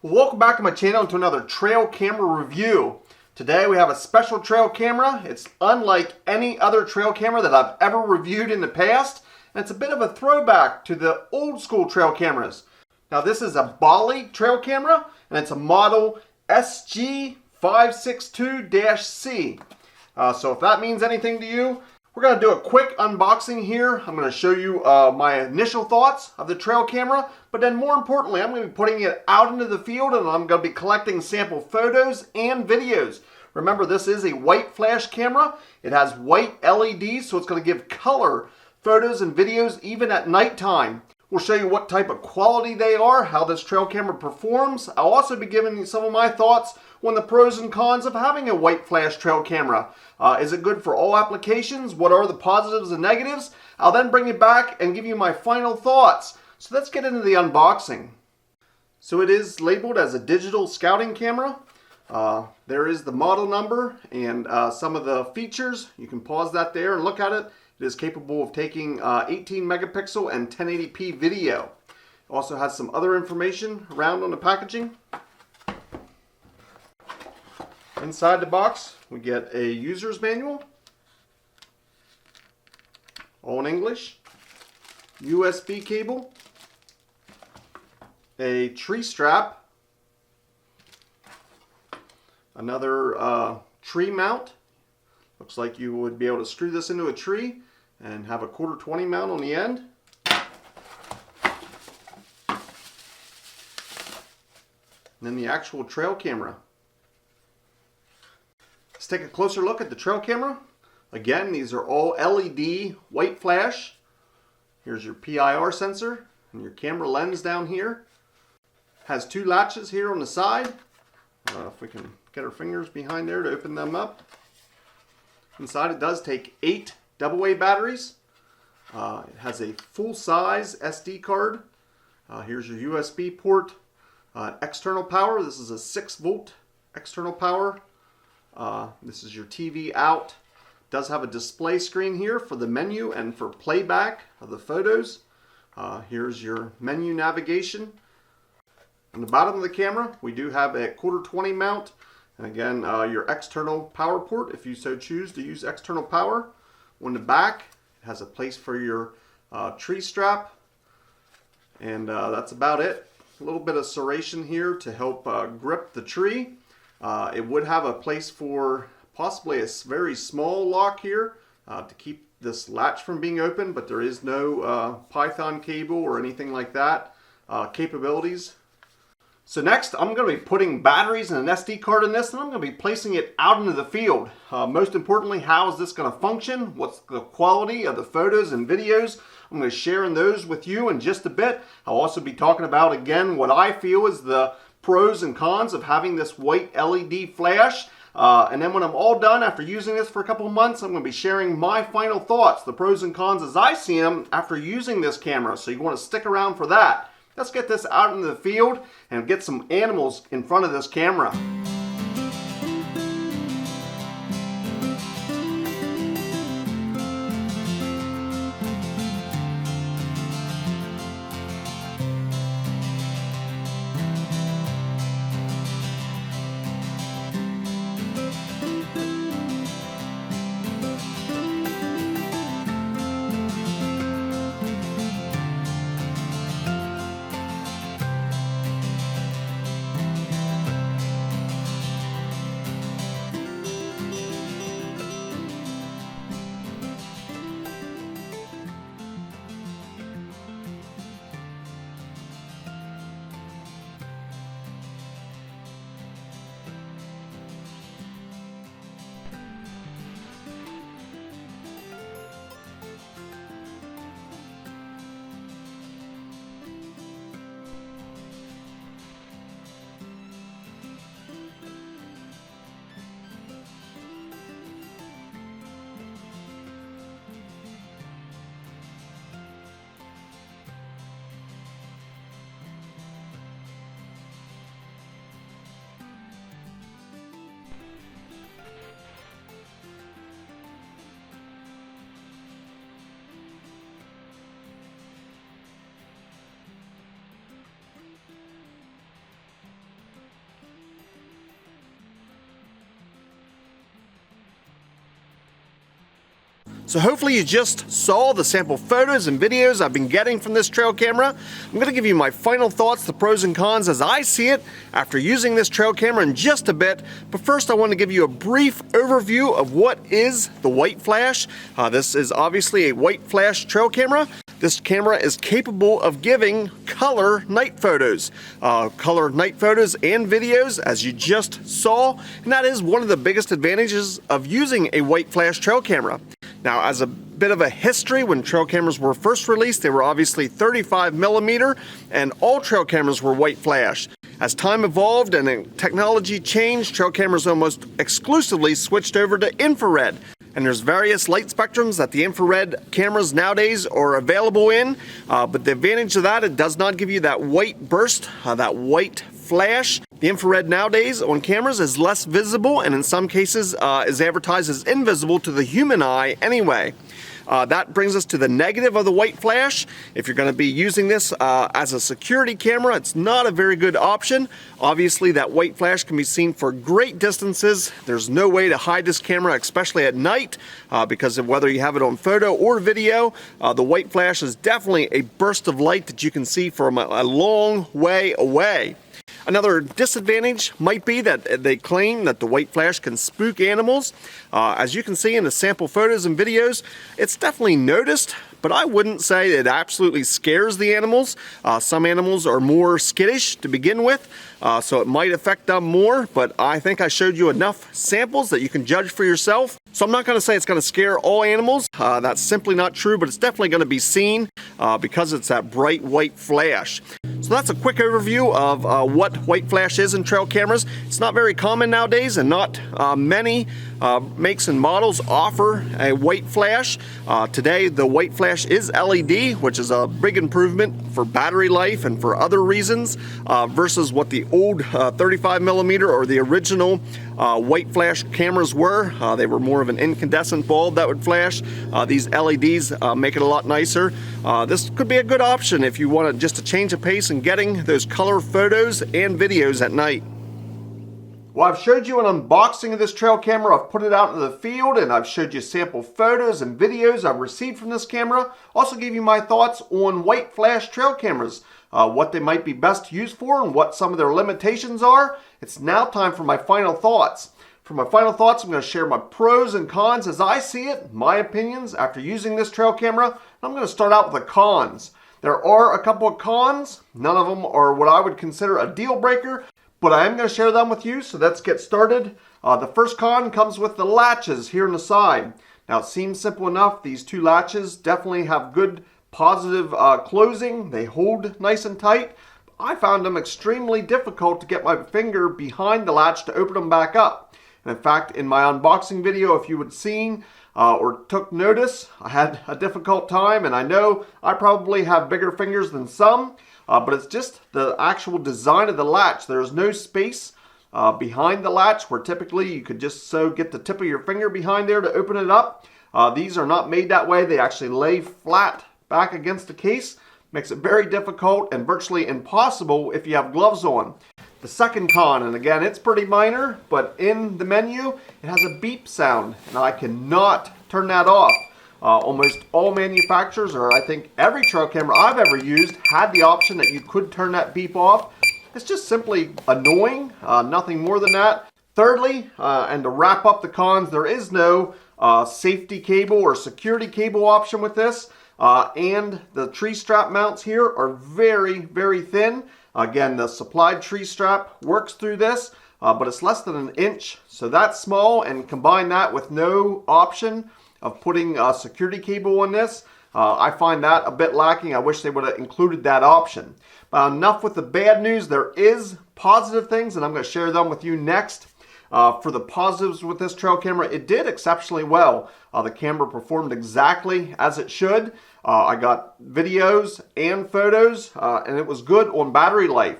Welcome back to my channel and to another trail camera review. Today we have a special trail camera. It's unlike any other trail camera that I've ever reviewed in the past, and it's a bit of a throwback to the old school trail cameras. Now this is a Boly trail camera, and it's a model SG562-C. So if that means anything to you, we're going to do a quick unboxing here. I'm going to show you my initial thoughts of the trail camera, but then more importantly, I'm going to be putting it out into the field and I'm going to be collecting sample photos and videos. Remember, this is a white flash camera. It has white LEDs, so it's going to give color photos and videos even at nighttime. We'll show you what type of quality they are, how this trail camera performs. I'll also be giving you some of my thoughts on the pros and cons of having a white flash trail camera. Is it good for all applications? What are the positives and negatives? I'll then bring it back and give you my final thoughts. So let's get into the unboxing. So it is labeled as a digital scouting camera. There is the model number and some of the features. You can pause that there and look at it. It is capable of taking 18 megapixel and 1080p video. It also has some other information around on the packaging. Inside the box, we get a user's manual, all in English, USB cable, a tree strap, another tree mount. Looks like you would be able to screw this into a tree and have a 1/4-20 mount on the end. And then the actual trail camera. Let's take a closer look at the trail camera. Again, these are all LED white flash. Here's your PIR sensor and your camera lens down here. Has two latches here on the side. If we can get our fingers behind there to open them up. Inside it does take 8 AA batteries. It has a full-size SD card. Here's your USB port. External power. This is a 6-volt external power. This is your TV out. It does have a display screen here for the menu and for playback of the photos. Here's your menu navigation. On the bottom of the camera, we do have a 1/4-20 mount. And again, your external power port, if you so choose to use external power. On the back, it has a place for your tree strap. And that's about it. A little bit of serration here to help grip the tree. It would have a place for possibly a very small lock here to keep this latch from being open, but there is no Python cable or anything like that capabilities. So next, I'm going to be putting batteries and an SD card in this, and I'm going to be placing it out into the field. Most importantly, how is this going to function? What's the quality of the photos and videos? I'm going to share those with you in just a bit. I'll also be talking about, again, what I feel is the pros and cons of having this white LED flash. And then when I'm all done after using this for a couple of months, I'm going to be sharing my final thoughts, the pros and cons as I see them after using this camera. So you want to stick around for that. Let's get this out into the field and get some animals in front of this camera. So hopefully you just saw the sample photos and videos I've been getting from this trail camera. I'm going to give you my final thoughts, the pros and cons as I see it after using this trail camera in just a bit. But first I want to give you a brief overview of what is the white flash. This is obviously a white flash trail camera. This camera is capable of giving color night photos and videos as you just saw, and that is one of the biggest advantages of using a white flash trail camera. Now, as a bit of a history, when trail cameras were first released, they were obviously 35mm, and all trail cameras were white flash. As time evolved and technology changed, trail cameras almost exclusively switched over to infrared. And there's various light spectrums that the infrared cameras nowadays are available in, but the advantage of that, it does not give you that white burst, that white flash. The infrared nowadays on cameras is less visible, and in some cases is advertised as invisible to the human eye anyway. That brings us to the negative of the white flash. If you're going to be using this as a security camera, it's not a very good option. Obviously, that white flash can be seen for great distances. There's no way to hide this camera, especially at night, because of whether you have it on photo or video. The white flash is definitely a burst of light that you can see from a long way away. Another disadvantage might be that they claim that the white flash can spook animals. As you can see in the sample photos and videos, it's definitely noticed, but I wouldn't say it absolutely scares the animals. Some animals are more skittish to begin with, so it might affect them more, but I think I showed you enough samples that you can judge for yourself. So I'm not going to say it's going to scare all animals. That's simply not true, but it's definitely going to be seen because it's that bright white flash. So that's a quick overview of what white flash is in trail cameras. It's not very common nowadays, and not many makes and models offer a white flash. Today the white flash is LED, which is a big improvement for battery life and for other reasons versus what the old 35mm or the original white flash cameras were. They were more of an incandescent bulb that would flash. These LEDs make it a lot nicer. This could be a good option if you want just to change the pace and getting those color photos and videos at night. Well, I've showed you an unboxing of this trail camera. I've put it out into the field, and I've showed you sample photos and videos I've received from this camera. Also gave you my thoughts on white flash trail cameras, what they might be best used for and what some of their limitations are. It's now time for my final thoughts. For my final thoughts, I'm going to share my pros and cons as I see it, my opinions after using this trail camera. I'm going to start out with the cons. There are a couple of cons. None of them are what I would consider a deal breaker, but I am going to share them with you, so let's get started. The first con comes with the latches here on the side. Now, it seems simple enough. These two latches definitely have good positive closing. They hold nice and tight. I found them extremely difficult to get my finger behind the latch to open them back up. And in fact, in my unboxing video, if you had seen or took notice, I had a difficult time, and I know I probably have bigger fingers than some. But it's just the actual design of the latch. There's no space behind the latch where typically you could just get the tip of your finger behind there to open it up. These are not made that way. They actually lay flat back against the case. Makes it very difficult and virtually impossible if you have gloves on. The second con, and again it's pretty minor, but in the menu it has a beep sound, and I cannot turn that off. Almost all manufacturers, or I think every trail camera I've ever used, had the option that you could turn that beep off. It's just simply annoying, nothing more than that. Thirdly, and to wrap up the cons, there is no safety cable or security cable option with this, and the tree strap mounts here are very, very thin. Again, the supplied tree strap works through this, but it's less than 1 inch, so that's small, and combine that with no option of putting a security cable on this, I find that a bit lacking. I wish they would have included that option. But enough with the bad news. There is positive things, and I'm going to share them with you next. For the positives with this trail camera, it did exceptionally well. The camera performed exactly as it should. I got videos and photos, and it was good on battery life.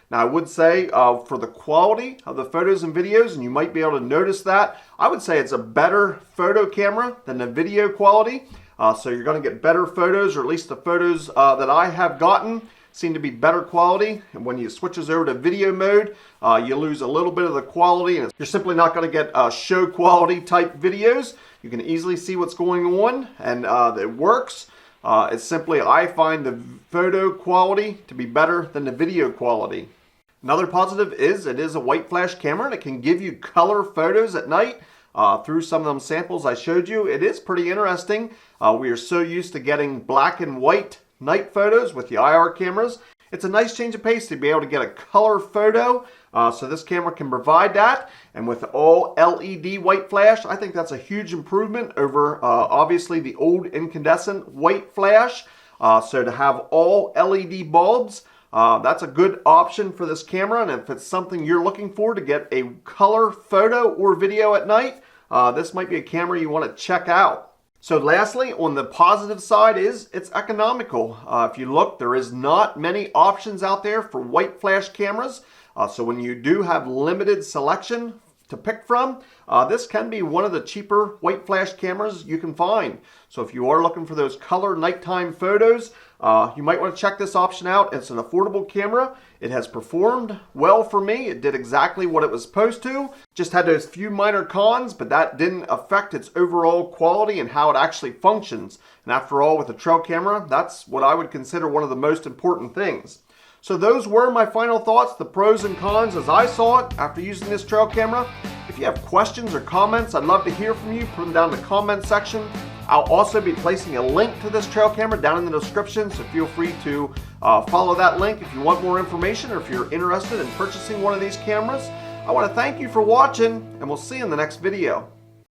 Now, I would say for the quality of the photos and videos, and you might be able to notice that, I would say it's a better photo camera than the video quality. So you're going to get better photos, or at least the photos that I have gotten, seem to be better quality. And when you switches over to video mode, you lose a little bit of the quality, and you're simply not going to get show quality type videos. You can easily see what's going on, and it works. It's simply, I find the photo quality to be better than the video quality. Another positive is it is a white flash camera, and it can give you color photos at night. Through some of them samples I showed you, it is pretty interesting. We are so used to getting black and white night photos with the IR cameras. It's a nice change of pace to be able to get a color photo, so this camera can provide that. And with all LED white flash, I think that's a huge improvement over obviously the old incandescent white flash. So to have all LED bulbs, that's a good option for this camera. And if it's something you're looking for to get a color photo or video at night, this might be a camera you want to check out. So lastly, on the positive side is it's economical. If you look, there is not many options out there for white flash cameras. So when you do have limited selection to pick from, this can be one of the cheaper white flash cameras you can find. So if you are looking for those color nighttime photos, you might want to check this option out. It's an affordable camera. It has performed well for me. It did exactly what it was supposed to. Just had those few minor cons, but that didn't affect its overall quality and how it actually functions. And after all, with a trail camera, that's what I would consider one of the most important things. So those were my final thoughts, the pros and cons as I saw it after using this trail camera. If you have questions or comments, I'd love to hear from you. Put them down in the comment section. I'll also be placing a link to this trail camera down in the description, so feel free to follow that link if you want more information or if you're interested in purchasing one of these cameras. I want to thank you for watching, and we'll see you in the next video.